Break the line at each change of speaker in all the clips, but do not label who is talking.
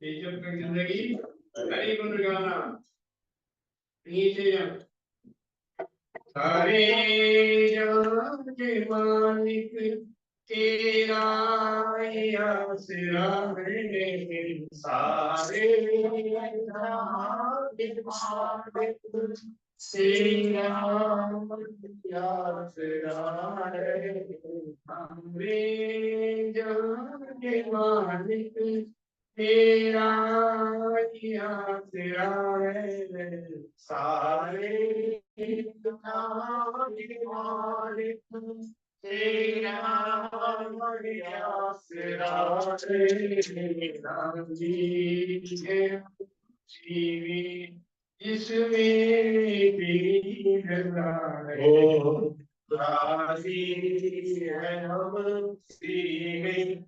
जिंदगी हरी गुण गाना नीचे सारे जहां के मालिक तेरा आसरा है सारे जहां के मालिक तेरा आसरा है हमरे जहां के मालिक तेरा आसरा है सारे इसमें भी हो राजी है हम में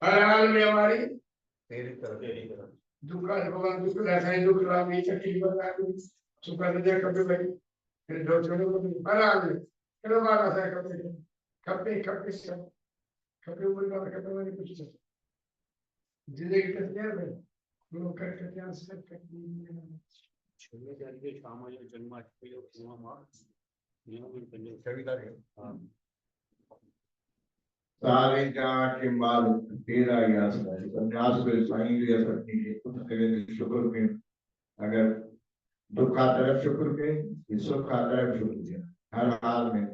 हर हाल में हमारी तेरी तरफ दुख भगवान दुख रसायन दुख राम ये तकलीफ बता दूं सुख दे कभी भाई फिर दो छोड़ो हर हाल में चलो बात ऐसा करते कपड़े कपड़े सब कपड़े ऊपर का कपड़े वाले कुछ जिंदगी का क्या है लोग करके क्या सब करते
છેલ્લે તારીખે સામાન્ય જન્માષ્ટમી પૂર્ણમાં નિયમિત કવિતા છે
सारे जाट के माल तेरा यास है संन्यास को साईं लिया सकती है कुछ करेंगे शुक्र में अगर दुख आता है शुक्र में सुख आता है शुक्र में हर हाल में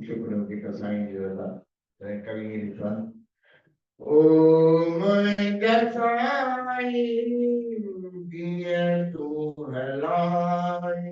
शुक्र होने का साईं जो है कवि ने लिखा ओ जसाई दिए तू हलाई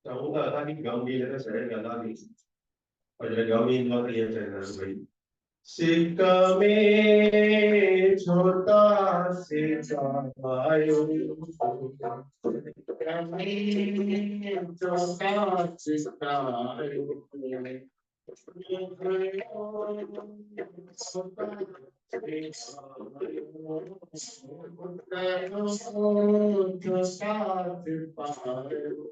Tahukah tadi gaumi kata saya nggak lagi. Pada gaumi luar yang saya nampai. सिक्का में छोटा सिक्का आयो छोटा सिक्का आयो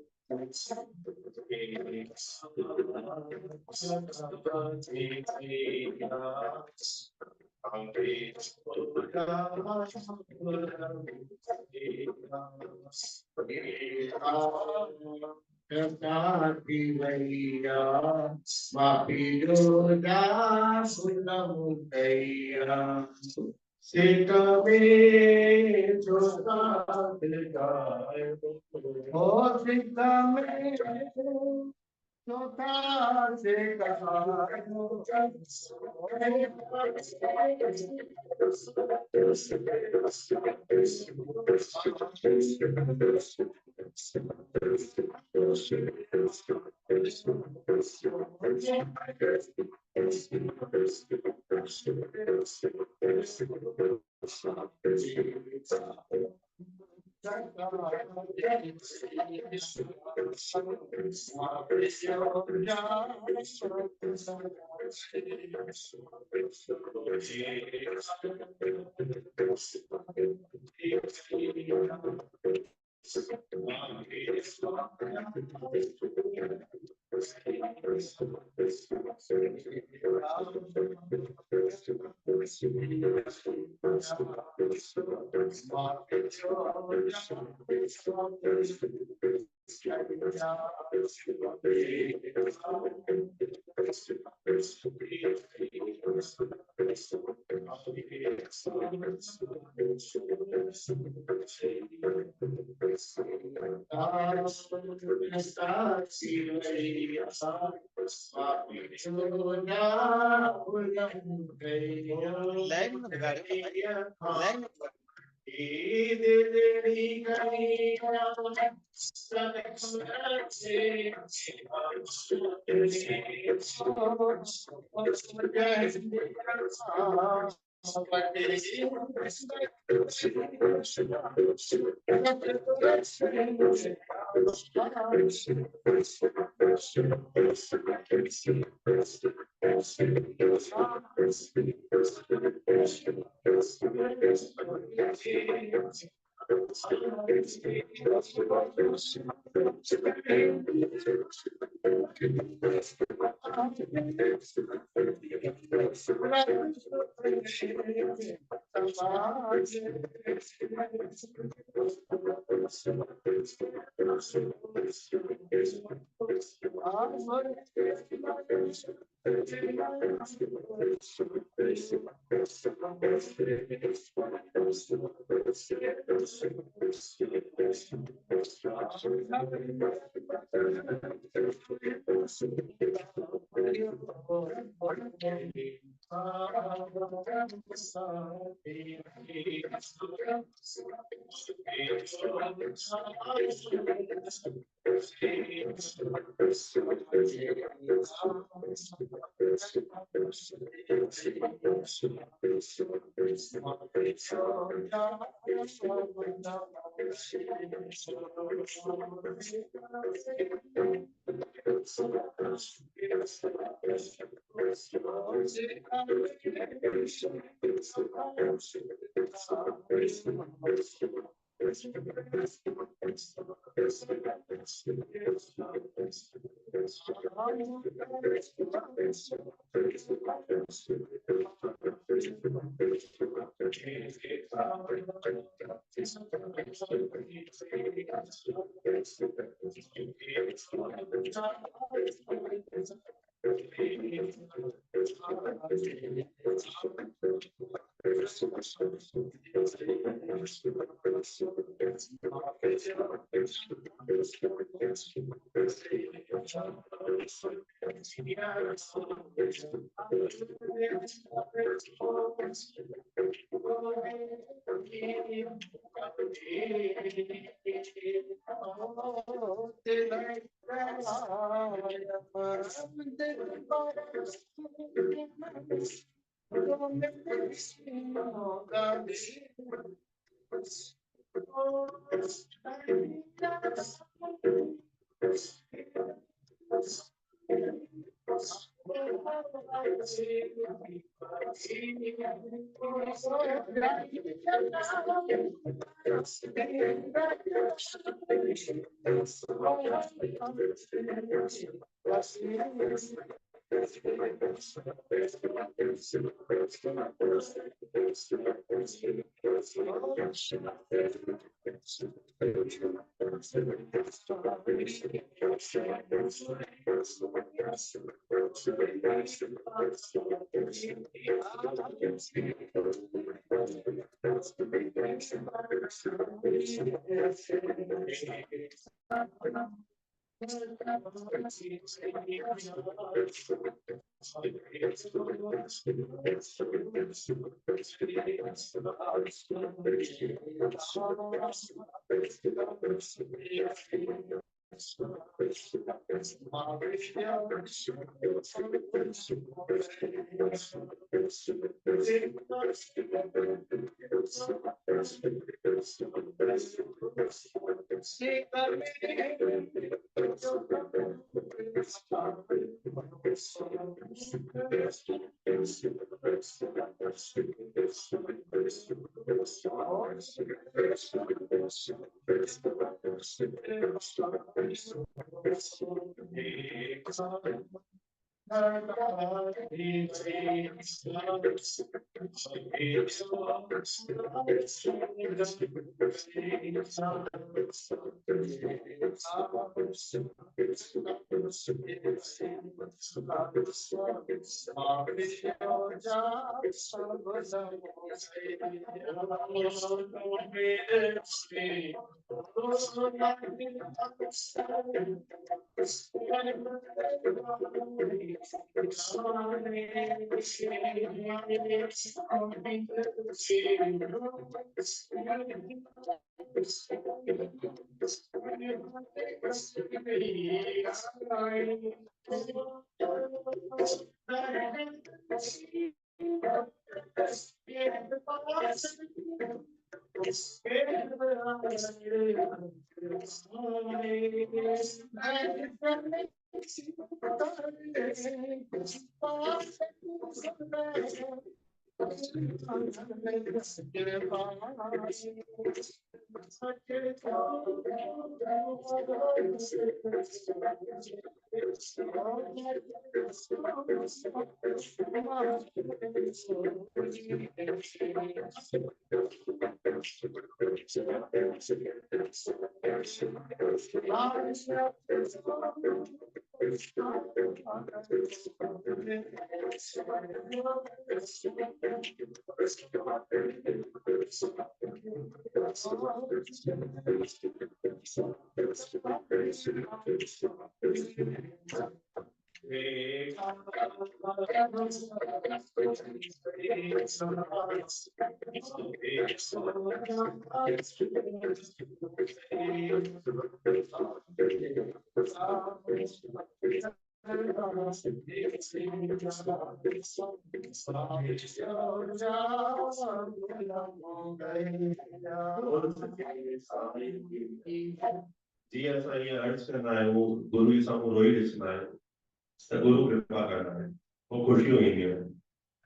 जी ऐसा ये अर्ज करना है वो गुरु ईसा को रोई लिखना है गुरु कृपा करना है वो खुशी हुई है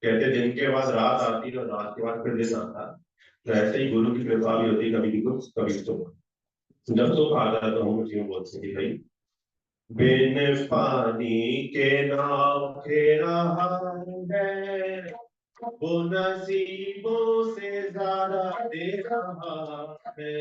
कहते दिन के बाद रात आती है और रात के बाद फिर दिन आता है तो ऐसे ही गुरु की कृपा भी होती है कभी दुख कभी सुख जब सुख आता है तो हम उसी में बोलते हैं कि भाई बिन पानी के नाव फेरा है वो नसीबों से ज्यादा दे रहा है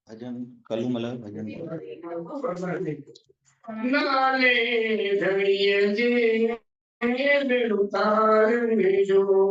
भजन कलू मला भजन
नाले धनिये जी बेलुतार जो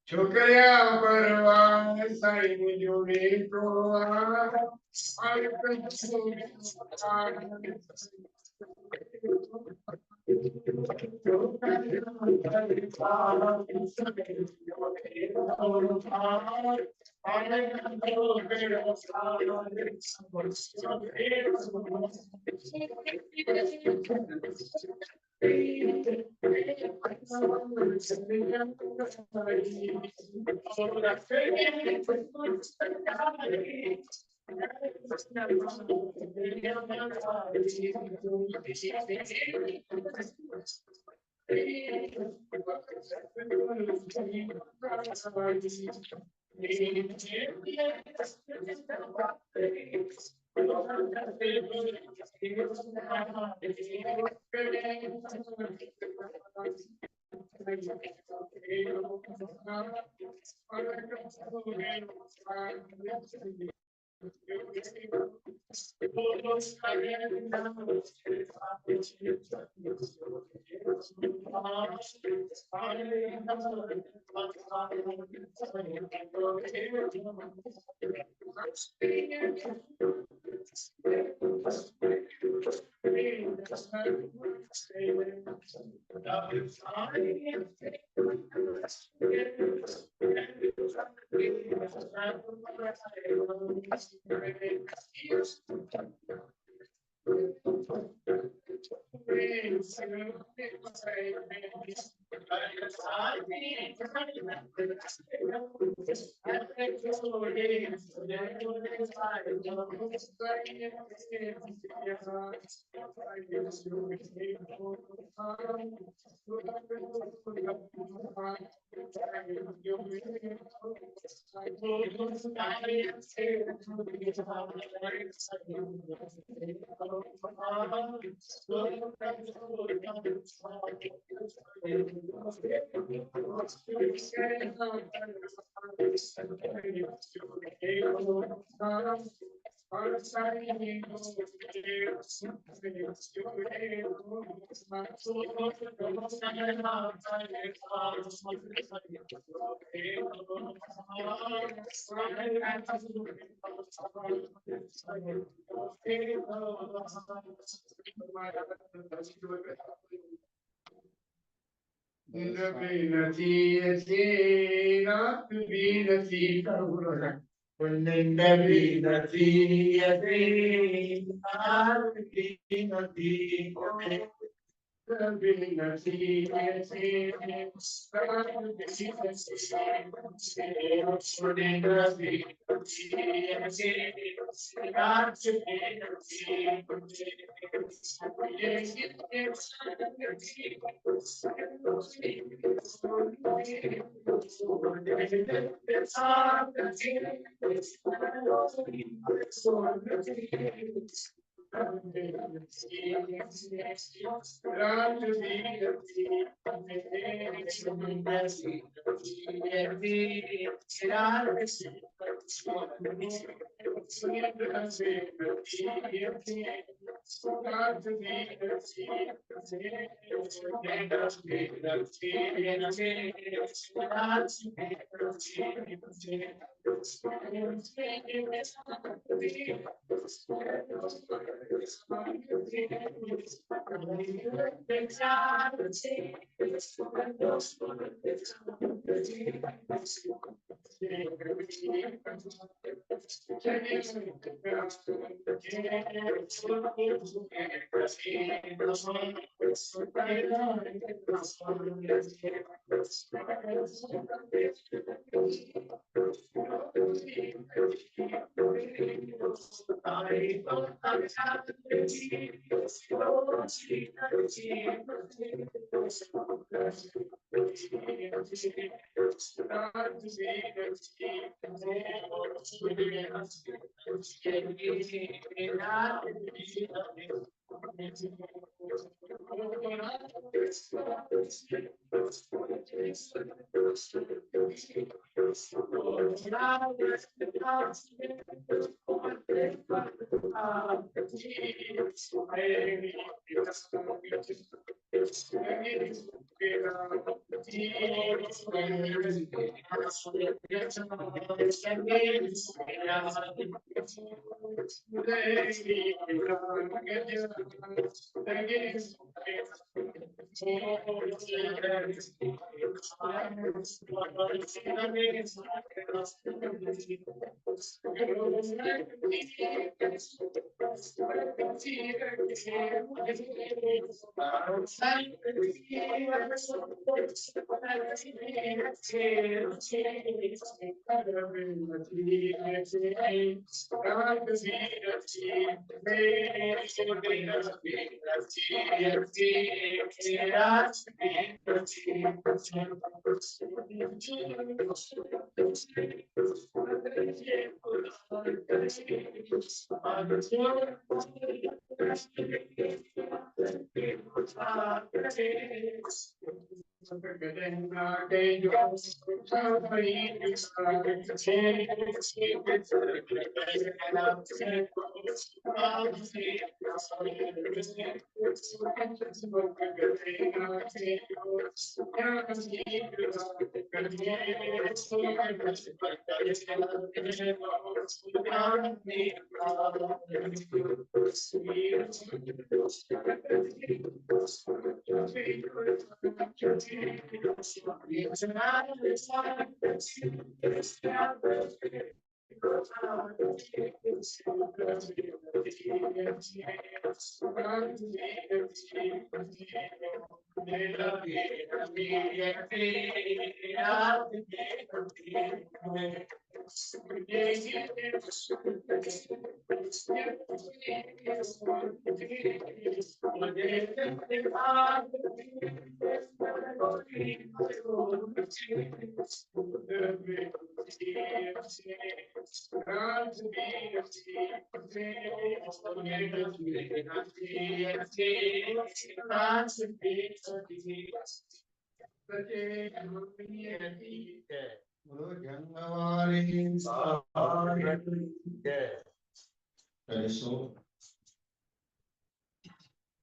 Chokeria parwa sai mujode proa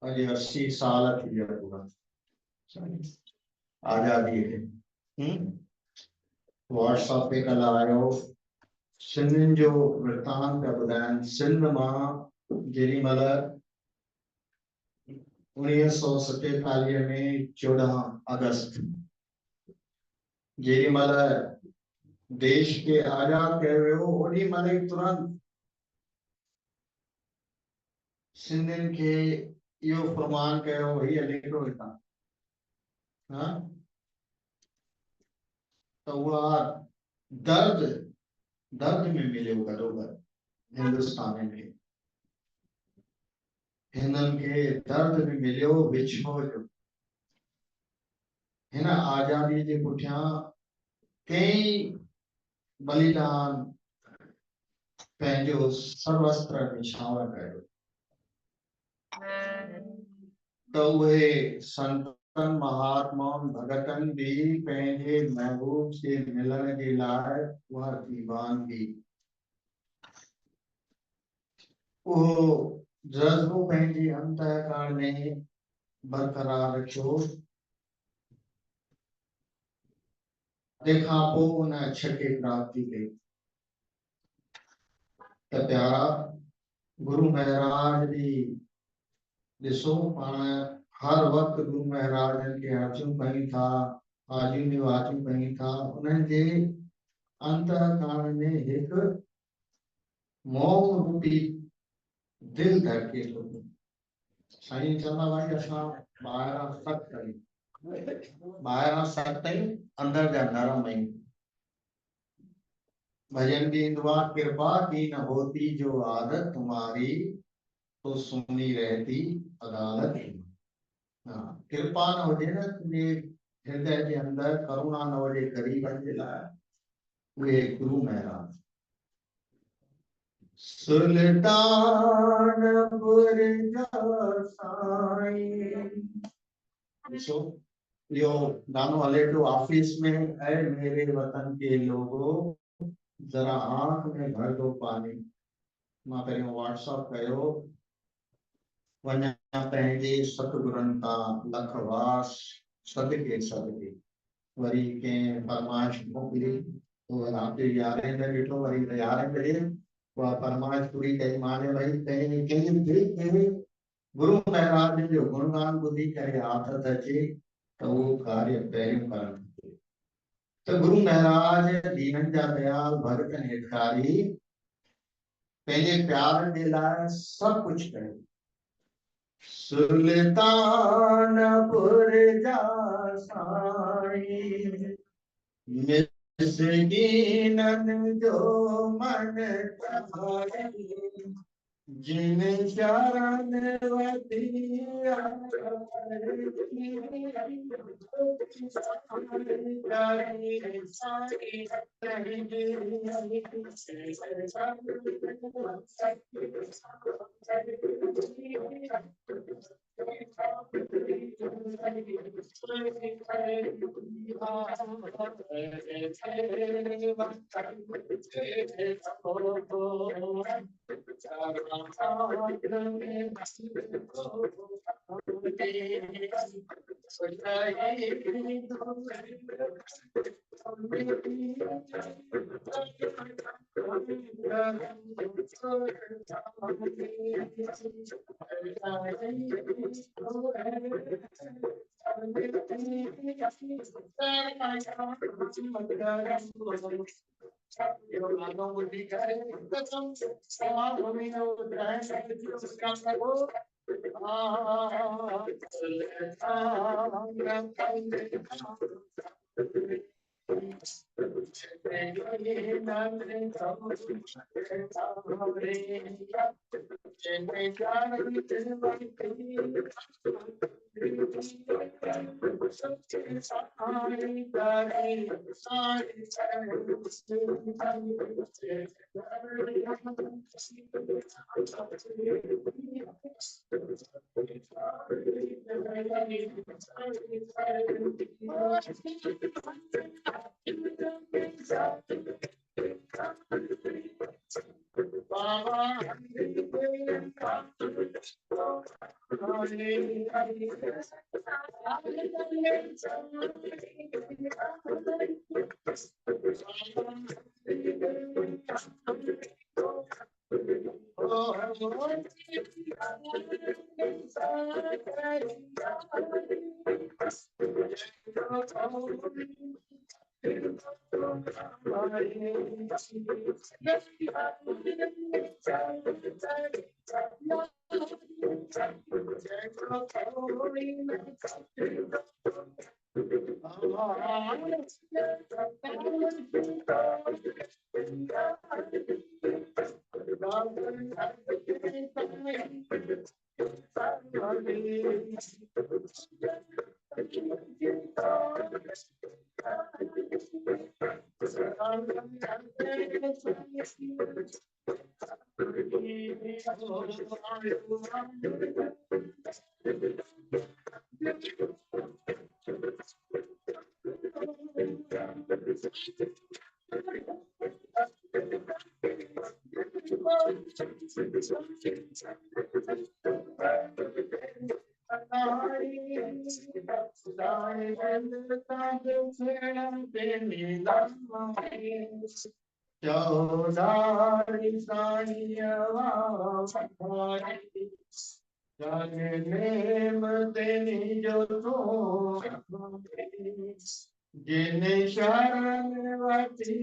अरे 80 साल थी गया पूरा आजादी है व्हाट्सएप पे कल आयो सिंधियुनि जो वृतांत पिया ॿुधाइनि सिंध मां जेॾीमहिल 1947 में 14 अगस्त जेॾीमहिल देश के आजाद कयो वियो ओॾी महिल ई तुरंत सिंधियुनि खे इहो फरमान कयो हीअ लिखो हितां तो उहा दर्द दर्द में मिलियो गॾोगॾु हिंदुस्तान में हिननि खे दर्द में मिलियो विछो जो हिन आज़ादी जे पुठियां कई बलिदान पंहिंजो सर्वस्त्र निछावर कयो तो वे संतन महात्माउनि भगतन भी पंहिंजे महबूब से मिलण जे लाइ वह दीवानगी उहो जज़्बो पंहिंजे अंतःकरण में बरक़रार रखियो। तंहिंखां पोइ उन अछ खे प्राप्ति कई। त प्यारा गुरु महाराज जी ॾिसो पाण हर वक़्तु गुरु महाराजनि खे अर्ज़ू कयूं था, आजियूं निवाजियूं कयूं था, उन्हनि जे अंतःकरण में हिकु मोह रूपी दिल धड़के थो। साईं चवंदा भाई असां ॿाहिरां सख़्तु आहियूं, ॿाहिरां सख़्तु आहियूं, अंदर जा नरम आहियूं। भजन भी इंदुआ कृपा की न होती जो आदत तुम्हारी तो सुनी रहती अदालत। हाँ, कृपा न हुजे न तुंहिंजे हृदय जे अंदर, करुणा न हुजे ग़रीबनि जे लाइ, उहे गुरु महाराज। सुल्तानपुर जा साईं ॾिसो इहो गानो हले पियो ऑफिस में। ऐ मेरे वतन के लोगो जरा आंख में भर दो पानी। मां पहिरियों व्हाट्सअप कयो वञा पंहिंजे सतगुरनि तां लख वास सदके सदके। वरी कंहिं फरमाइश मोकिली, उहो राति जो 11 बजे ॾिठो, वरी 11 बजे उहा फरमाइश पूरी कई। माने भई कंहिं दिलि खे गुरु महाराज जो गुणगान ॿुधी करे आदत अचे त उहो कार्य पहिरियों करणु खपे। त गुरु महाराज दीननि जा दयाल भगतनि हितकारी पंहिंजे प्यारनि जे लाइ सभु कुझु कयो। सुल्तानपुर जा साईं मिसकीननि जो मन ठाहे, जिन शरण वठी जिन्हें शरण वती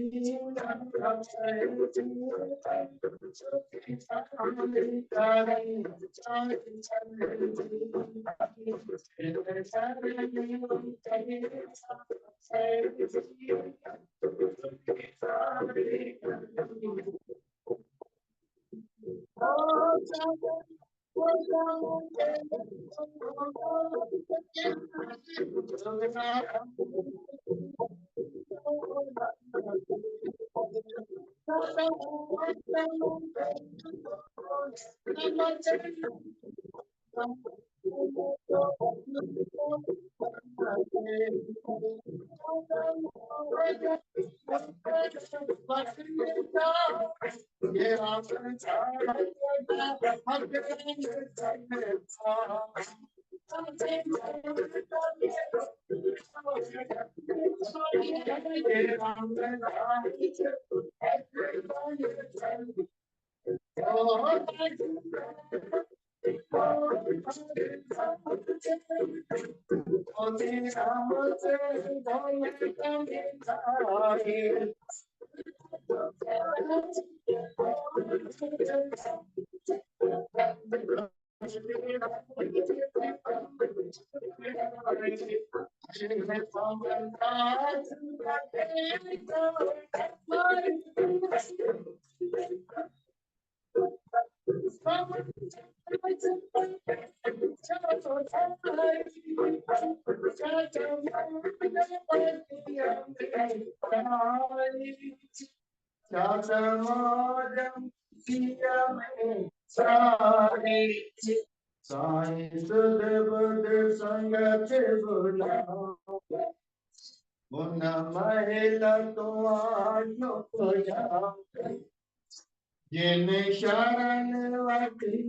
जिन्हें शरण वती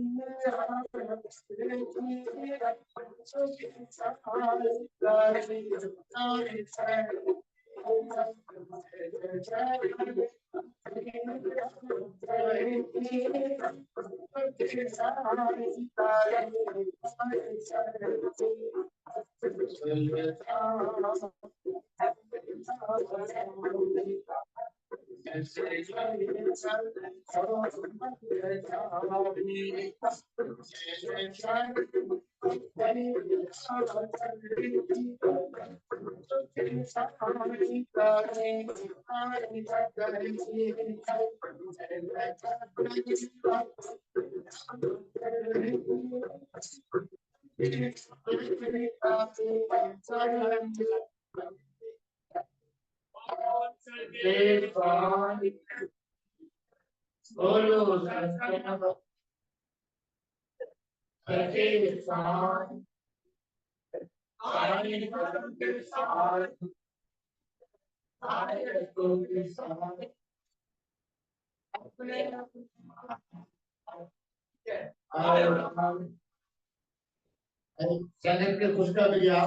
सैनिक के खुशका दिया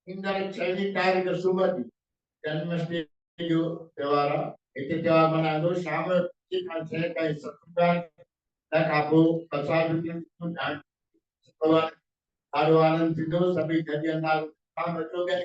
इंद्र सैनिक कार्य के सुमति जन्माष्टमी जो त्योहार इतने त्योहार मना दो शाम के खान से कई सत्कार तक आपको प्रसाद भगवान आरो आनंद सिद्धो सभी धन्यवाद काम बच्चों के